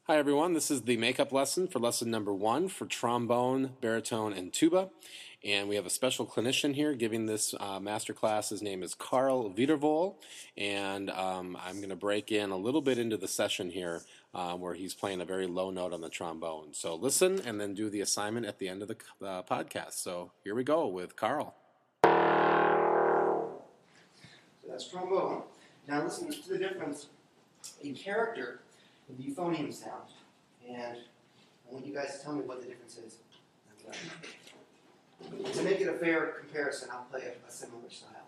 Hi everyone, this is the makeup lesson for lesson number 1 for trombone, baritone, and tuba. And we have a special clinician here giving this master class. His name is Carl Wiedervoll, and I'm going to break in a little bit into the session here where he's playing a very low note on the trombone. So listen and then do the assignment at the end of the podcast. So here we go with Carl. So that's trombone. Now listen to the difference in character with the euphonium sound, and I want you guys to tell me what the difference is. And, to make it a fair comparison, I'll play a similar style.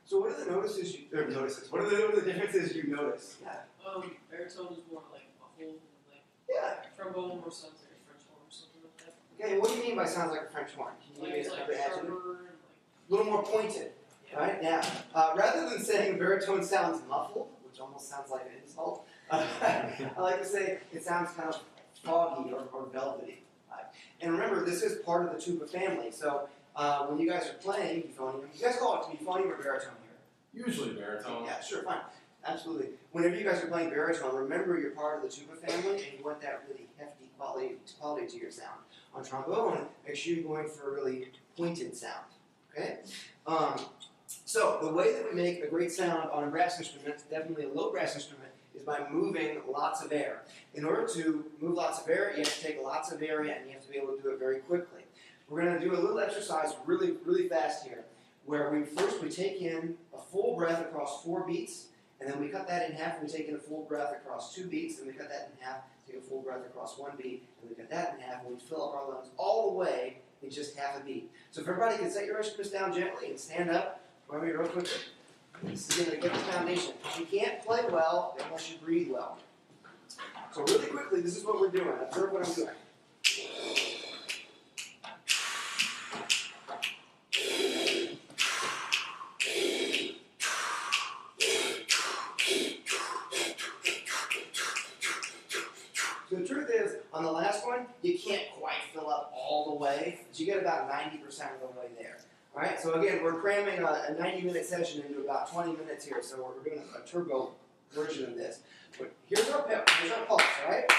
So what are the what are the differences you notice? Yeah. Baritone is more like muffled, like trombone more sounds like a French horn or something like that. Okay, what do you mean by sounds like a French horn? Can you Like give it's me like another adjective? sharper and A little more pointed, right? Yeah. Rather than saying baritone sounds muffled, which almost sounds like an insult, I like to say it sounds kind of foggy or velvety. And remember, this is part of the tuba family, so when you guys are playing euphonium, you guys call it euphonium or baritone here? Usually baritone. Yeah, sure, fine. Absolutely. Whenever you guys are playing baritone, remember you're part of the tuba family and you want that really hefty quality to your sound. On trombone, make sure you're going for a really pointed sound. Okay? So the way that we make a great sound on a brass instrument, definitely a low brass instrument, is by moving lots of air. In order to move lots of air, you have to take lots of area and you have to be able to do it very quickly. We're going to do a little exercise really fast here, where we take in a full breath across 4 beats, and then we cut that in half, and we take in a full breath across 2 beats, and we cut that in half, take a full breath across 1 beat, and we cut that in half, and we fill up our lungs all the way in just half a beat. So if everybody can set your instruments down gently and stand up for me real quickly. This is going to get the foundation. You can't play well unless you breathe well. So really quickly, this is what we're doing. Observe what I'm doing. So the truth is, on the last one, you can't quite fill up all the way, but you get about 90% of the way there. All right, so again, we're cramming a 90-minute session into about 20 minutes here, so we're doing a turbo version of this. But here's our pulse, all right?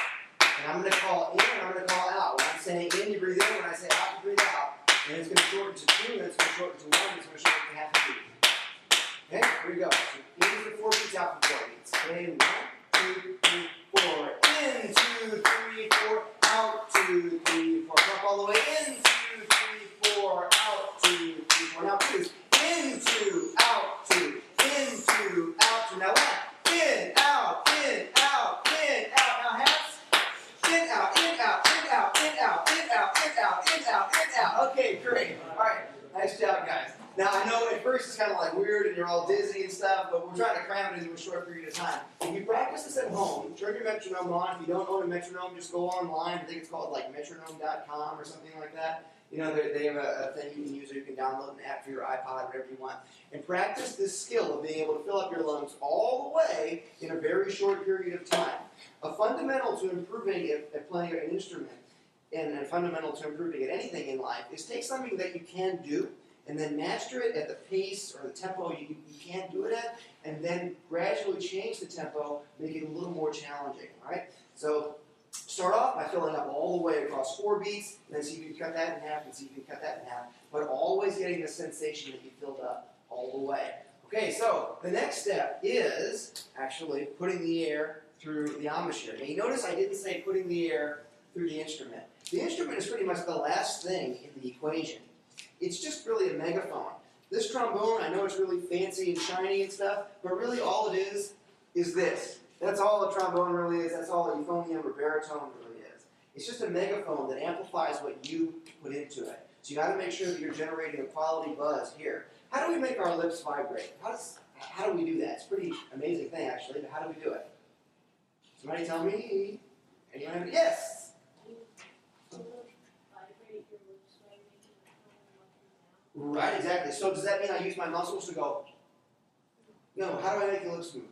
And I'm going to call in and I'm going to call out. When I'm saying in, you breathe in. When I say out, you breathe out. And it's going to shorten to 2, and it's going to shorten to 1, and it's going to shorten to half a beat. Okay, here we go. So in for 4 beats, out for 4 beats. In 1, 2, 3, 4. In, 2, 3, 4. Out, 2, 3, 4. Come up all the way. In, 2, 3, 4. Out, 2, 3, 4. Now please. In, 2, out, 2. In, 2, out, 2. Now 1. In, out, in, out, in, out. Now halves. In, out, in, out, in, out, in, out, in, out, in, out, in, out, in, out. Okay, great. All right. Nice job, guys. Now, I know at first it's kind of like weird and you're all dizzy and stuff, but we're trying to cram it into a short period of time. If you practice this at home, turn your metronome on. If you don't own a metronome, just go online. I think it's called like metronome.com or something like that. You know, they have a thing you can use, or you can download an app for your iPod, whatever you want. And practice this skill of being able to fill up your lungs all the way in a very short period of time. A fundamental to improving at playing an instrument, and a fundamental to improving at anything in life, is take something that you can do, and then master it at the pace or the tempo you can do it at, and then gradually change the tempo, make it a little more challenging, all right? So start off by filling up all the way across 4 beats, and then see if you can cut that in half, and see if you can cut that in half, but always getting the sensation that you filled up all the way. Okay, so the next step is actually putting the air through the embouchure. Now you notice I didn't say putting the air through the instrument. The instrument is pretty much the last thing in the equation. It's just really a megaphone. This trombone, I know it's really fancy and shiny and stuff, but really all it is this. That's all a trombone really is. That's all a euphonium or baritone really is. It's just a megaphone that amplifies what you put into it. So you got to make sure that you're generating a quality buzz here. How do we make our lips vibrate? How do we do that? It's a pretty amazing thing, actually, but how do we do it? Somebody tell me. Anyone? Yes? Right, exactly. So does that mean I use my muscles to go? No, how do I make the lips move?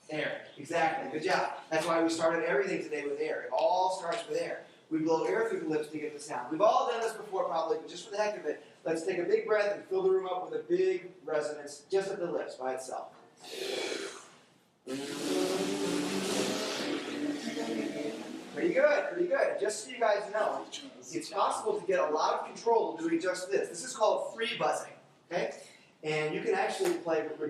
Air. Exactly. Good job. That's why we started everything today with air. It all starts with air. We blow air through the lips to get the sound. We've all done this before probably, but just for the heck of it, let's take a big breath and fill the room up with a big resonance just at the lips by itself. Pretty good, pretty good. Just so you guys know, it's possible to get a lot of control doing just this. This is called free buzzing, okay? And you can actually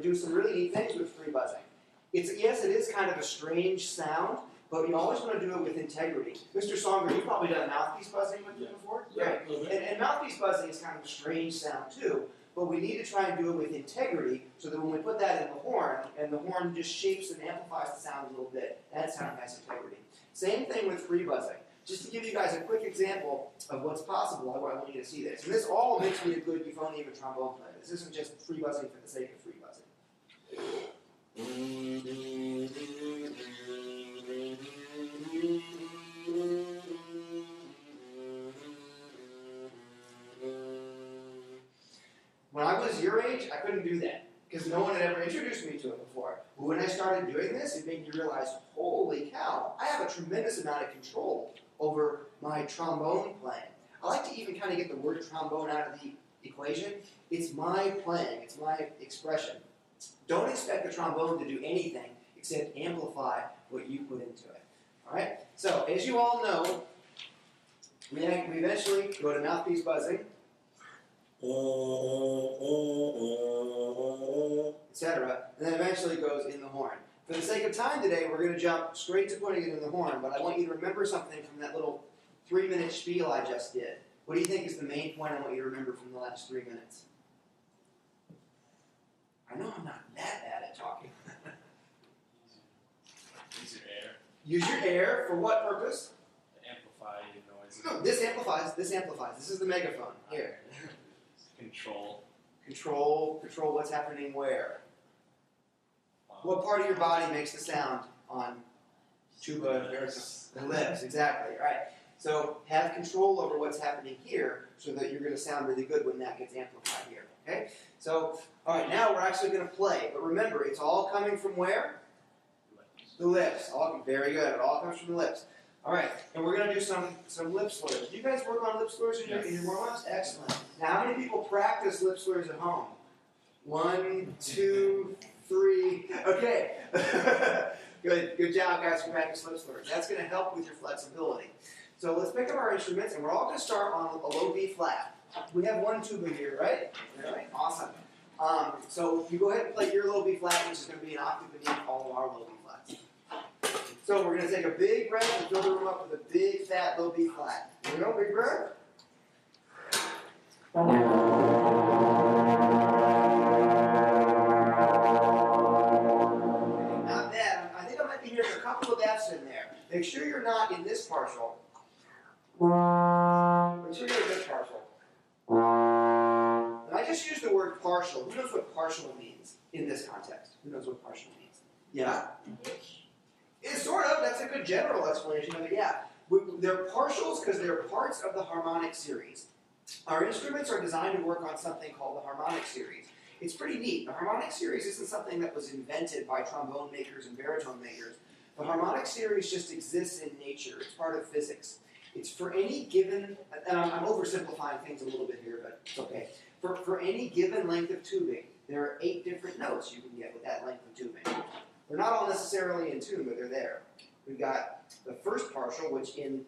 do some really neat things with free buzzing. Yes, it is kind of a strange sound, but you always want to do it with integrity. Mr. Songer, you've probably done mouthpiece buzzing with me before? Right. And mouthpiece buzzing is kind of a strange sound too, but we need to try and do it with integrity so that when we put that in the horn, and the horn just shapes and amplifies the sound a little bit, that sound has integrity. Same thing with free buzzing. Just to give you guys a quick example of what's possible, I want you to see this. And this all makes me a good euphonium and trombone player. This isn't just free buzzing for the sake of free buzzing. When I was your age, I couldn't do that because no one had ever introduced me to it before. But when I started doing this, it made me realize, holy cow, I have a tremendous amount of control over my trombone playing. I like to even kind of get the word trombone out of the equation. It's my playing, it's my expression. Don't expect the trombone to do anything except amplify what you put into it. All right? So, as you all know, we eventually go to mouthpiece buzzing, etc., and then eventually goes in the horn. For the sake of time today, we're going to jump straight to putting it in the horn, but I want you to remember something from that little 3-minute spiel I just did. What do you think is the main point I want you to remember from the last 3 minutes? I know I'm not that bad at talking. Use your air. Use your air for what purpose? Amplify your noise. No, this amplifies, this amplifies. This is the megaphone. Here. Control. Control what's happening where? What part of your body makes the sound on tuba versus the lips? Exactly, right. So have control over what's happening here so that you're going to sound really good when that gets amplified here. Okay? So, all right, now we're actually going to play. But remember, it's all coming from where? The lips. Very good. It all comes from the lips. All right, and we're going to do some lip slurs. Do you guys work on lip slurs in your warm-ups? Excellent. Now, how many people practice lip slurs at home? 1, 2, 3. Okay. Good job, guys, for practicing lip slurs. That's going to help with your flexibility. So let's pick up our instruments, and we're all going to start on a low B flat. We have one tuba here, right? All right, awesome. So you go ahead and play your low B flat, which is going to be an octave beneath all of our low B flats. So we're going to take a big breath and fill the room up with a big, fat, low B flat. Here we go, big breath. Not bad. I think I might be hearing a couple of F's in there. Make sure you're not in this partial. Make sure you're in this partial. And I just used the word partial. Who knows what partial means in this context? Who knows what partial means? Yeah? It's sort of. That's a good general explanation of it, yeah. They're partials because they're parts of the harmonic series. Our instruments are designed to work on something called the harmonic series. It's pretty neat. The harmonic series isn't something that was invented by trombone makers and baritone makers. The harmonic series just exists in nature. It's part of physics. It's for any given, and I'm oversimplifying things a little bit here, but it's okay. For any given length of tubing, there are 8 different notes you can get with that length of tubing. They're not all necessarily in tune, but they're there. We've got the first partial, which in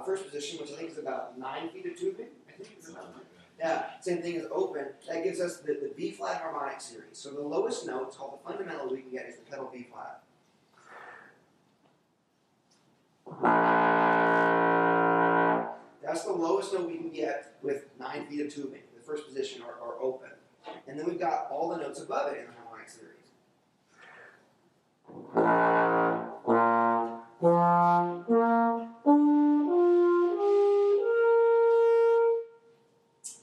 first position, which I think is about 9 feet of tubing. I think it's about 9. Yeah, same thing as open. That gives us the B flat harmonic series. So the lowest note, it's called the fundamental we can get, is the pedal B flat. That's the lowest note we can get with 9 feet of tubing, the first position or open. And then we've got all the notes above it in the harmonic series.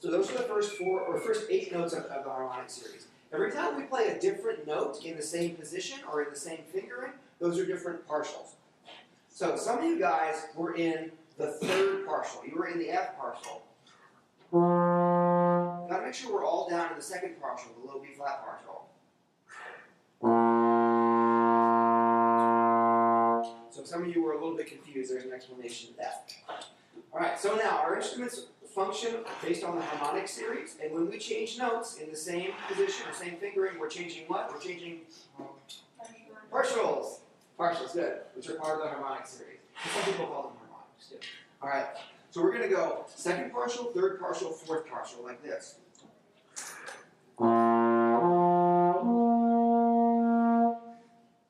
So those are the first 8 notes of the harmonic series. Every time we play a different note in the same position or in the same fingering, those are different partials. So some of you guys were in the 3rd partial. You were in the F partial. Got to make sure we're all down in the 2nd partial, the low B flat partial. So some of you were a little bit confused. There's an explanation of that. All right, so now our instruments function based on the harmonic series, and when we change notes in the same position or same fingering, we're changing what? We're changing partials. Partials, good, which are part of the harmonic series. Some people call them harmonics too. All right, so we're going to go 2nd partial, 3rd partial, 4th partial, like this.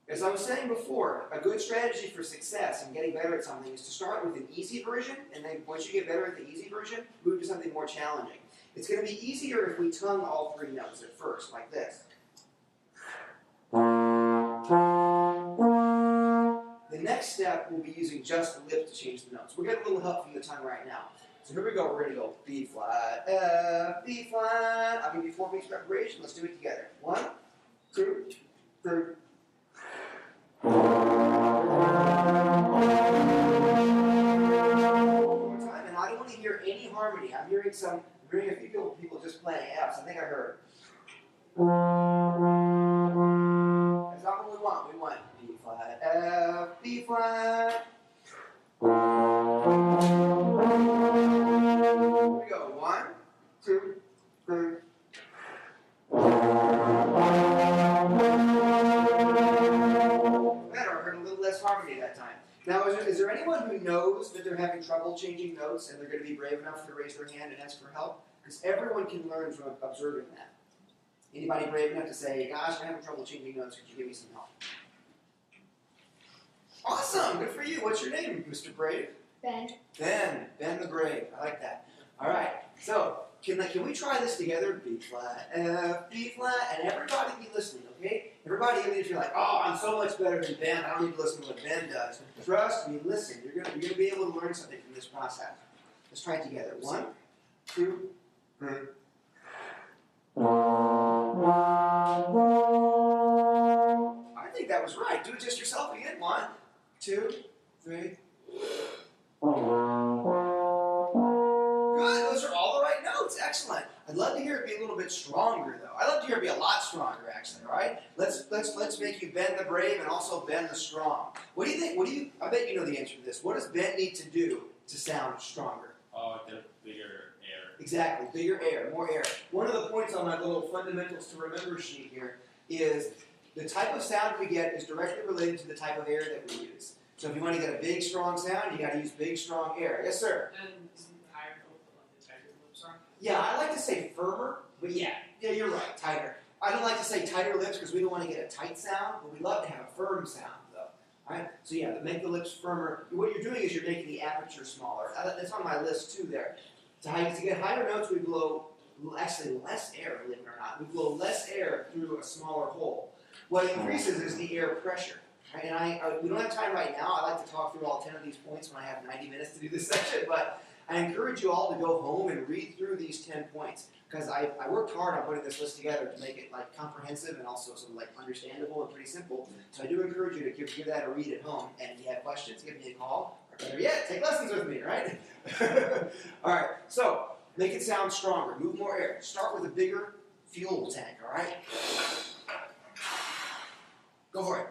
As I was saying before, a good strategy for success and getting better at something is to start with an easy version, and then once you get better at the easy version, move to something more challenging. It's going to be easier if we tongue all 3 notes at first, like this. The next step, we'll be using just the lips to change the notes. We'll get a little help from the tongue right now. So here we go. We're going to go B flat, F, B flat. I'll give you 4 beats preparation. Let's do it together. 1, 2, 3. One more time, and I don't want to hear any harmony. I'm hearing a few people just playing Fs. I think I heard. That's not what we want. We want B flat, F, B flat. Here we go. 1, 2, 3. Harmony that time. Now, is there anyone who knows that they're having trouble changing notes and they're going to be brave enough to raise their hand and ask for help? Because everyone can learn from observing that. Anybody brave enough to say, gosh, I'm having trouble changing notes, could you give me some help? Awesome, good for you. What's your name, Mr. Brave? Ben. Ben the Brave. I like that. All right, so can we try this together? B flat, F, B flat, and everybody be listening, okay? Everybody, even if you're like, oh, I'm so much better than Ben, I don't need to listen to what Ben does. Trust me, listen. You're gonna be able to learn something from this process. Let's try it together. 1, 2, 3. I think that was right. Do it just yourself again. 1, 2, 3. Good. Those are all the right notes. Excellent. I'd love to hear it be a little bit stronger, though. I'd love to hear it be a lot stronger, actually. All right. Let's make you Ben the Brave and also Ben the Strong. What do you think? I bet you know the answer to this. What does Ben need to do to sound stronger? Oh, get bigger air. Exactly. Bigger air, more air. One of the points on my little fundamentals to remember sheet here is the type of sound we get is directly related to the type of air that we use. So if you want to get a big, strong sound, you got to use big, strong air. Yes, sir. And isn't the higher note the tighter lips are? Yeah, I like to say firmer, but yeah, you're right, tighter. I don't like to say tighter lips because we don't want to get a tight sound, but we love to have a firm sound, though. All right? So yeah, make the lips firmer. What you're doing is you're making the aperture smaller. That's on my list too there. To get higher notes, we blow actually less air, believe it or not. We blow less air through a smaller hole. What increases is the air pressure. Right? And we don't have time right now. I like to talk through all 10 of these points when I have 90 minutes to do this section, but I encourage you all to go home and read through these 10 points because I worked hard on putting this list together to make it like comprehensive and also sort of like understandable and pretty simple. So I do encourage you to give that a read at home, and if you have questions, give me a call, or better yet, take lessons with me, right? All right, so make it sound stronger, move more air. Start with a bigger fuel tank, all right? Go for it.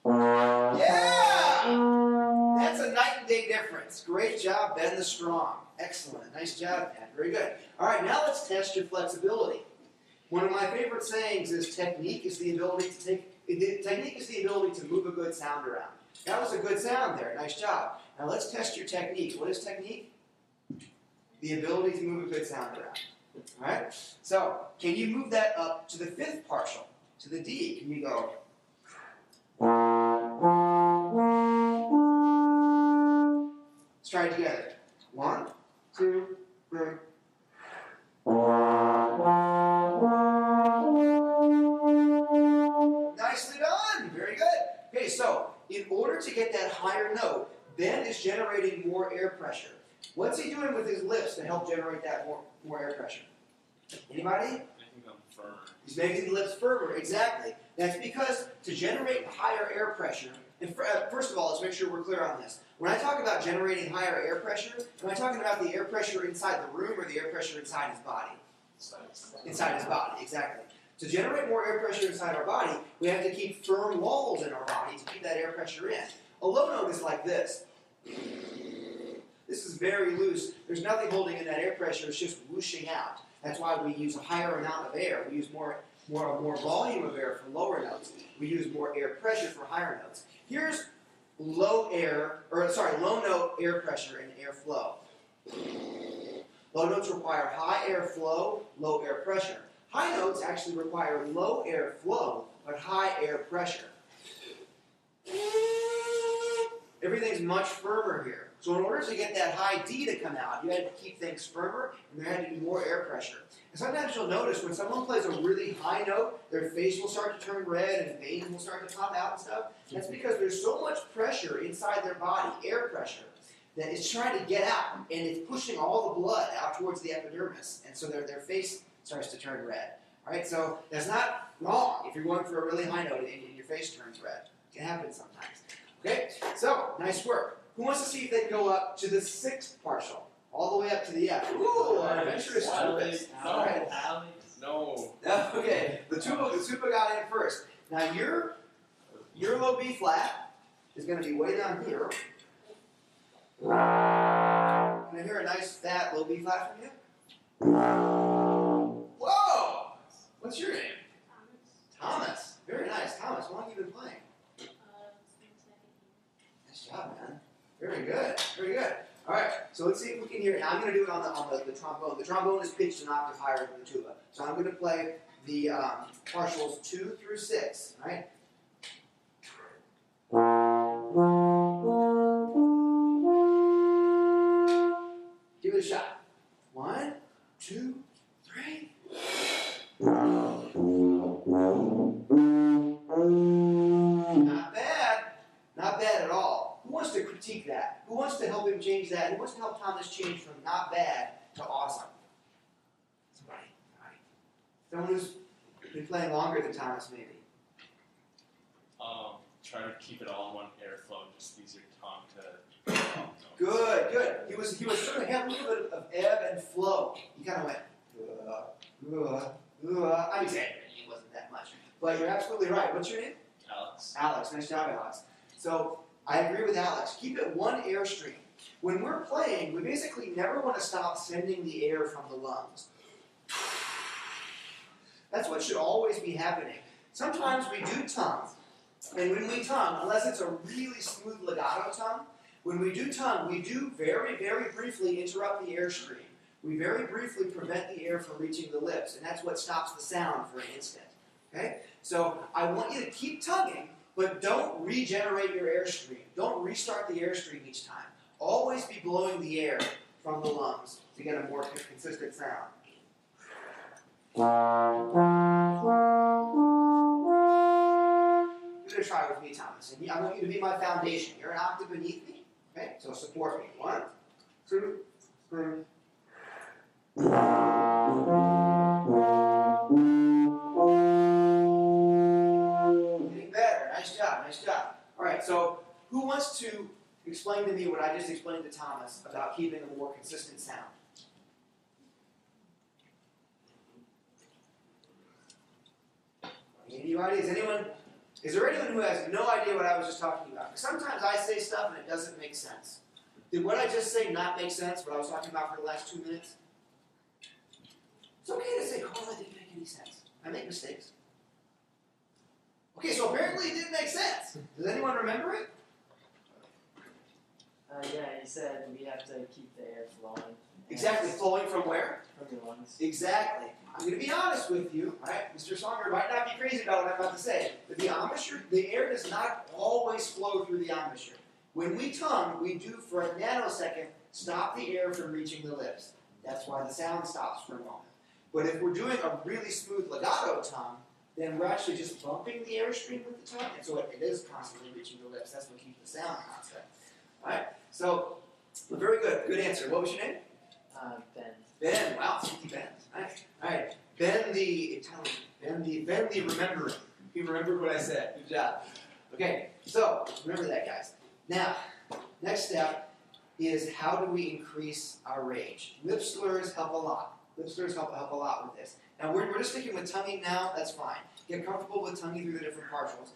Yeah! That's a night and day difference. Great job, Ben the Strong. Excellent. Nice job, Ben. Very good. All right, now let's test your flexibility. One of my favorite sayings is technique is the ability to move a good sound around. That was a good sound there. Nice job. Now let's test your technique. What is technique? The ability to move a good sound around. All right? So, can you move that up to the 5th partial, to the D? Can you go? Let's try it together. 1, 2, 3. Nicely done. Very good. Okay, so in order to get that higher note, Ben is generating more air pressure. What's he doing with his lips to help generate that more air pressure? Anybody? Making them firmer. He's making the lips firmer. Exactly. That's because to generate higher air pressure, and first of all, let's make sure we're clear on this. When I talk about generating higher air pressure, am I talking about the air pressure inside the room or the air pressure inside his body? Inside his body, exactly. To generate more air pressure inside our body, we have to keep firm walls in our body to keep that air pressure in. A low note is like this. This is very loose. There's nothing holding in that air pressure. It's just whooshing out. That's why we use a higher amount of air. We use more volume of air for lower notes. We use more air pressure for higher notes. Here's low note air pressure and air flow. Low notes require high air flow, low air pressure. High notes actually require low air flow, but high air pressure. Everything's much firmer here. So in order to get that high D to come out, you had to keep things firmer, and there had to be more air pressure. And sometimes you'll notice when someone plays a really high note, their face will start to turn red and veins will start to pop out and stuff. That's because there's so much pressure inside their body, air pressure, that it's trying to get out, and it's pushing all the blood out towards the epidermis, and so their face starts to turn red. All right, so that's not wrong if you're going for a really high note and your face turns red. It can happen sometimes. Okay, so nice work. Who wants to see if they can go up to the 6th partial, all the way up to the F? Ooh, our adventurous tubas. All right. No. Okay, the tuba got in first. Now your low B flat is going to be way down here. Can I hear a nice fat low B flat from you? Whoa! What's your name? Thomas. Very nice, Thomas. How long have you been playing? Nice job, man. Very good. Very good. All right. So let's see if we can hear it. Now I'm going to do it on the trombone. The trombone is pitched an octave higher than the tuba. So I'm going to play the partials 2 through 6. All right. Give it a shot. 1, 2, 3. Not bad. Not bad at all. Who wants to critique that? Who wants to help him change that? Who wants to help Thomas change from not bad to awesome? Somebody. All right. Someone who's been playing longer than Thomas, maybe. Try to keep it all in one airflow. Just use your tongue to. Good, good. He was sort of had a little bit of ebb and flow. He kind of went, I'm exaggerating. It wasn't that much, but you're absolutely right. What's your name? Alex. Alex. Nice job, Alex. So I agree with Alex. Keep it one airstream. When we're playing, we basically never want to stop sending the air from the lungs. That's what should always be happening. Sometimes we do tongue, and when we tongue, unless it's a really smooth legato tongue, when we do tongue, we do very, very briefly interrupt the airstream. We very briefly prevent the air from reaching the lips, and that's what stops the sound for an instant. Okay? So I want you to keep tonguing, but don't regenerate your airstream. Don't restart the airstream each time. Always be blowing the air from the lungs to get a more consistent sound. Give it a try with me, Thomas. And I want you to be my foundation. You're an octave beneath me. Okay? So support me. 1, 2, 3. Getting better. Nice job. Nice job. All right. So who wants to explain to me what I just explained to Thomas about keeping a more consistent sound? Anybody? Is there anyone who has no idea what I was just talking about? Sometimes I say stuff and it doesn't make sense. Did what I just say not make sense, what I was talking about for the last 2 minutes? It's okay to say, Carl, that didn't make any sense. I make mistakes. Okay, so apparently it didn't make sense. Does anyone remember it? Yeah, he said we have to keep the air flowing. Exactly, flowing from where? From your lungs. Exactly. I'm going to be honest with you, all right? Mr. Songer might not be crazy about what I'm about to say, but the air does not always flow through the embouchure. When we tongue, we do for a nanosecond stop the air from reaching the lips. That's why the sound stops for a moment. But if we're doing a really smooth legato tongue, then we're actually just bumping the airstream with the tongue, and so it is constantly reaching the lips. That's what keeps the sound constant. All right, so very good. Good answer. What was your name? Ben. Ben. Wow, 50 Bens. Nice. All right. Ben the Italian. Ben the remembering. He remembered what I said. Good job. Okay, so remember that, guys. Now, next step is how do we increase our range? Lip slurs help a lot. Lip slurs help a lot with this. Now, we're just sticking with tonguing now. That's fine. Get comfortable with tonguing through the different partials.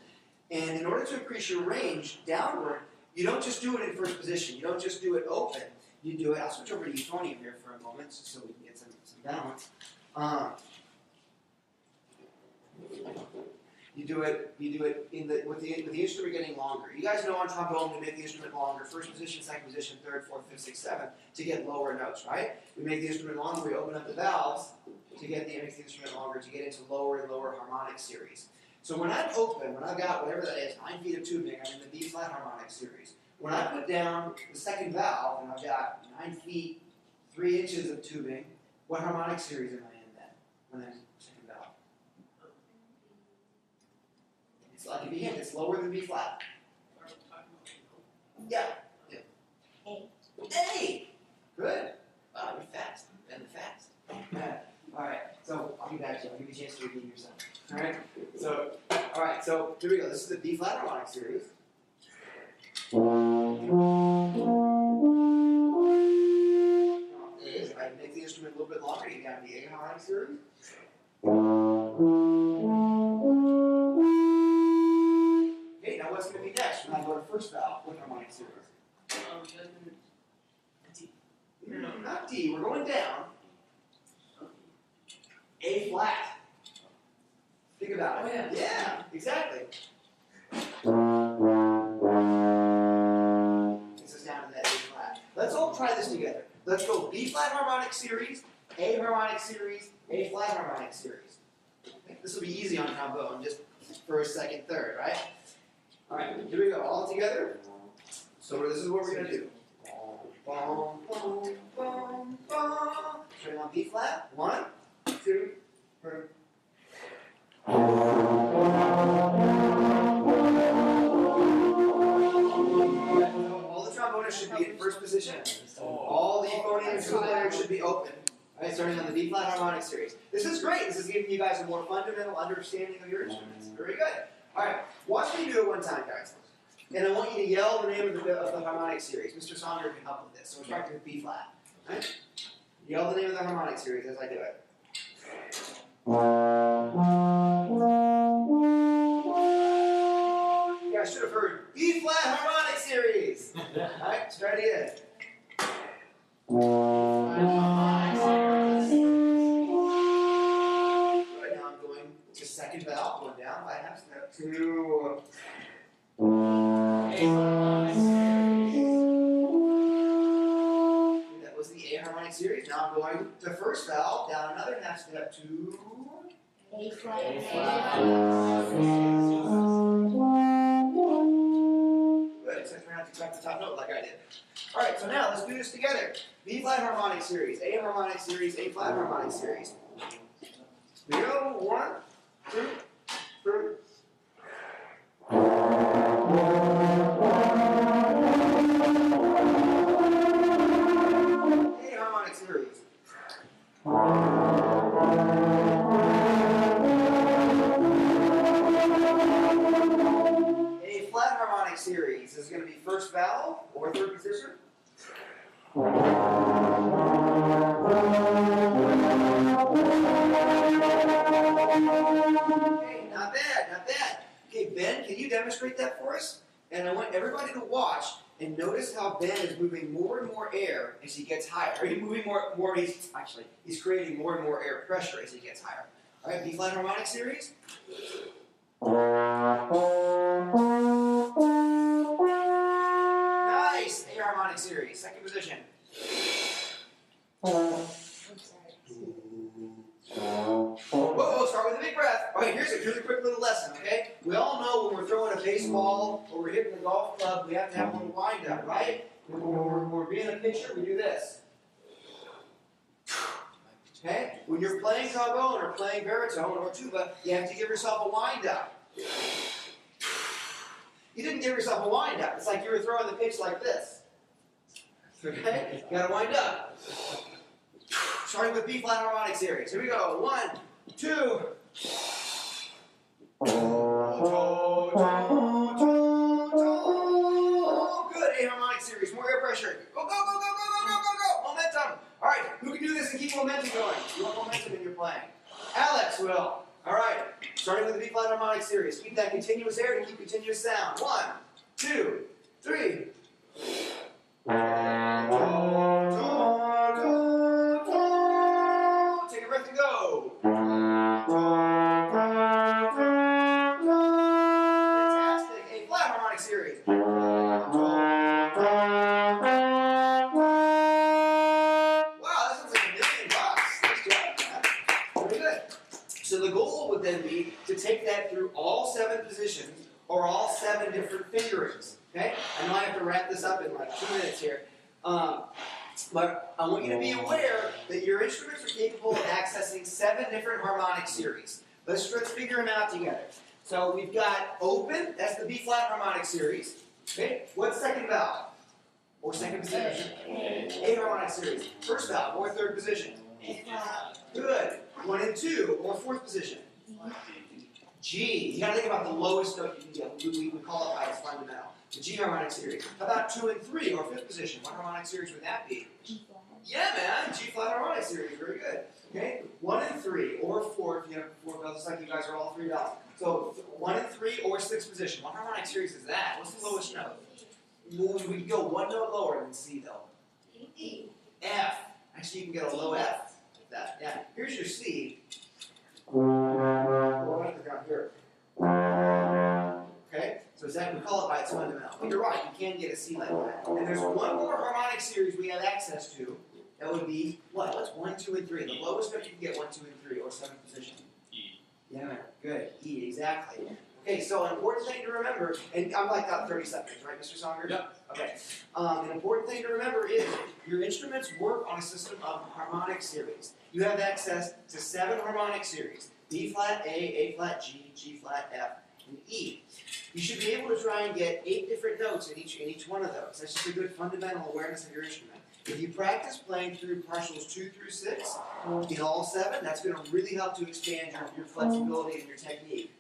And in order to increase your range downward, you don't just do it in first position. You don't just do it open. You do it. I'll switch over to euphonium here for a moment so we can get some balance. You do it with the instrument getting longer. You guys know on trombone we make the instrument longer. First position, second position, third, fourth, fifth, sixth, seventh to get lower notes, right? We make the instrument longer. We open up the valves to make the instrument longer to get into lower and lower harmonic series. So when I'm open, when I've got whatever that is, 9 feet of tubing, I'm in the B flat harmonic series. When I put down the second valve and I've got 9 feet, 3 inches of tubing, what harmonic series am I in then? When I'm second valve? I'll give you a hint. It's lower than B flat. Yeah. A. Good. Wow, you're fast. And fast. All right. So I'll be back to you. I'll give you a chance to redeem yourself. All right. So here we go. This is the B flat harmonic series. If I make the instrument a little bit longer, you got the A harmonic series. Okay, now what's going to be next when I go to first valve? What harmonic series? D. No, not D. We're going down. A flat. Think about it. Oh, yeah. Yeah, exactly. Takes us down to that A flat. Let's all try this together. Let's go B flat harmonic series, A harmonic series, A flat harmonic series. This will be easy on trombone, just first, second, third, right? All right, here we go, all together. So this is what we're going to do. Boom, boom, boom, boom. Starting on B flat. 1, 2, 3. All the trombonists should be in first position. All the euphonium and tuba players should be open. All right, starting on the B flat harmonic series. This is great. This is giving you guys a more fundamental understanding of your instruments. Very good. All right, watch me do it one time, guys. And I want you to yell the name of the harmonic series. Mr. Saunders can help with this. So we're starting with B flat. All right? Yell the name of the harmonic series as I do it. You guys should have heard B flat harmonic series. All right, let's try it again. Good. Now I'm going to second valve, going down by half step. 2. That was the A harmonic series. Now I'm going to first valve, down another half step to A flat. Good, except for not to crack the top note like I did. All right, so now let's do this together. B flat harmonic series, A harmonic series, A flat harmonic series. Here we go. 1, 2, 3. A harmonic series. A flat harmonic series is going to be first valve or third position. Okay, not bad, not bad. Okay, Ben, can you demonstrate that for us? And I want everybody to watch and notice how Ben is moving more and more air as he gets higher. Are you moving more? He's creating more and more air pressure as he gets higher. All right, B flat harmonic series. Nice, A harmonic series, second position. Whoa, start with the big deep breath. Okay, here's a quick little lesson, okay? We all know when we're throwing a baseball or we're hitting a golf club, we have to have a little wind up, right? When we're being a pitcher, we do this. Okay? When you're playing trombone or playing baritone or tuba, you have to give yourself a wind up. You didn't give yourself a wind up. It's like you were throwing the pitch like this. Okay? You gotta wind up. Starting with B flat harmonic series. Here we go. 1, 2. Good. A harmonic series. More air pressure. Go, go, go, go, go, go, go, go, go. Momentum. All right. Who can do this and keep momentum going? You want momentum in your playing. Alex will. All right. Starting with the B flat harmonic series. Keep that continuous air to keep continuous sound. 1, 2, 3. Take a breath and go. Fantastic. A flat harmonic series. Wow, that sounds like $1 million. Nice job, man. Very good. So the goal would then be to take that through all 7 positions or all 7 different fingerings. Okay? I might have to wrap this up in like 2 minutes here. But I want you to be aware that your instruments are capable of accessing 7 different harmonic series. Let's figure them out together. So we've got open, that's the B flat harmonic series. Okay? What's second valve? Or second position? A harmonic series. First valve or third position? Good. 1 and 2 or fourth position? G. You gotta think about the lowest note you can get. We call it by its fundamental. The G harmonic series. How about 2 and 3 or fifth position? What harmonic series would that be? G flat. Yeah, man. G flat harmonic series. Very good. Okay. 1 and 3 or 4 if you have 4 bells. Looks like you guys are all 3 bells. So 1 and 3 or sixth position. What harmonic series is that? What's the lowest note? We can go 1 note lower than C though. E. F. Actually, you can get a low F. Like that. Yeah. Here's your C. Right down here. Okay? So we call it by its fundamental. But you're right, you can get a C like that. And there's one more harmonic series we have access to. That would be what? What's 1, 2, and 3? The lowest note you can get 1, 2, and 3, or 7th position. E. Yeah, good. E, exactly. Okay, so an important thing to remember, and I'm like about 30 seconds, right, Mr. Songer? Yep. Okay. An important thing to remember is your instruments work on a system of harmonic series. You have access to 7 harmonic series. B flat, A flat, G, G flat, F, and E. You should be able to try and get 8 different notes in each one of those. That's just a good fundamental awareness of your instrument. If you practice playing through partials 2 through 6 in all 7, that's going to really help to expand your flexibility and your technique.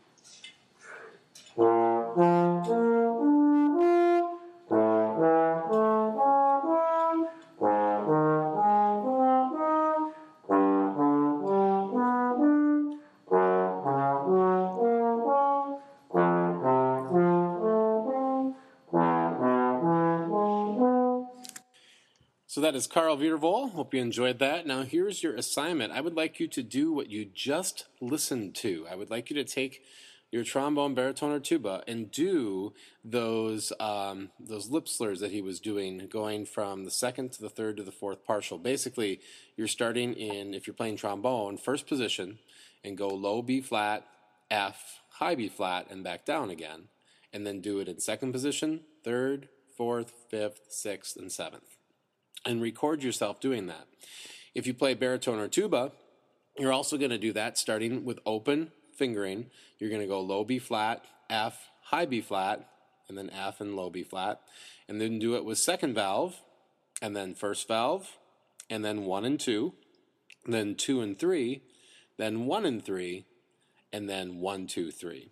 So that is Carl Viervol. Hope you enjoyed that. Now here's your assignment. I would like you to do what you just listened to. I would like you to take your trombone, baritone, or tuba and do those lip slurs that he was doing, going from the 2nd to the 3rd to the 4th partial. Basically, you're starting in, if you're playing trombone, first position, and go low B flat, F, high B flat, and back down again. And then do it in 2nd position, 3rd, 4th, 5th, 6th, and 7th. And record yourself doing that. If you play baritone or tuba, you're also going to do that starting with open fingering. You're going to go low B flat, F, high B flat, and then F and low B flat. And then do it with 2nd valve, and then 1st valve, and then 1 and 2, then 2 and 3, then 1 and 3, and then 1, 2, 3.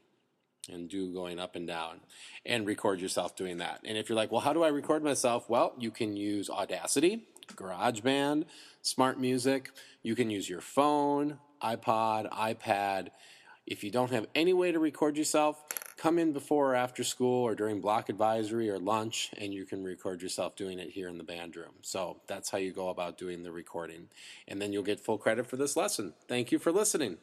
And do going up and down, and record yourself doing that. And if you're like, well, how do I record myself? Well, you can use Audacity, GarageBand, SmartMusic. You can use your phone, iPod, iPad. If you don't have any way to record yourself, come in before or after school or during block advisory or lunch, and you can record yourself doing it here in the band room. So that's how you go about doing the recording. And then you'll get full credit for this lesson. Thank you for listening.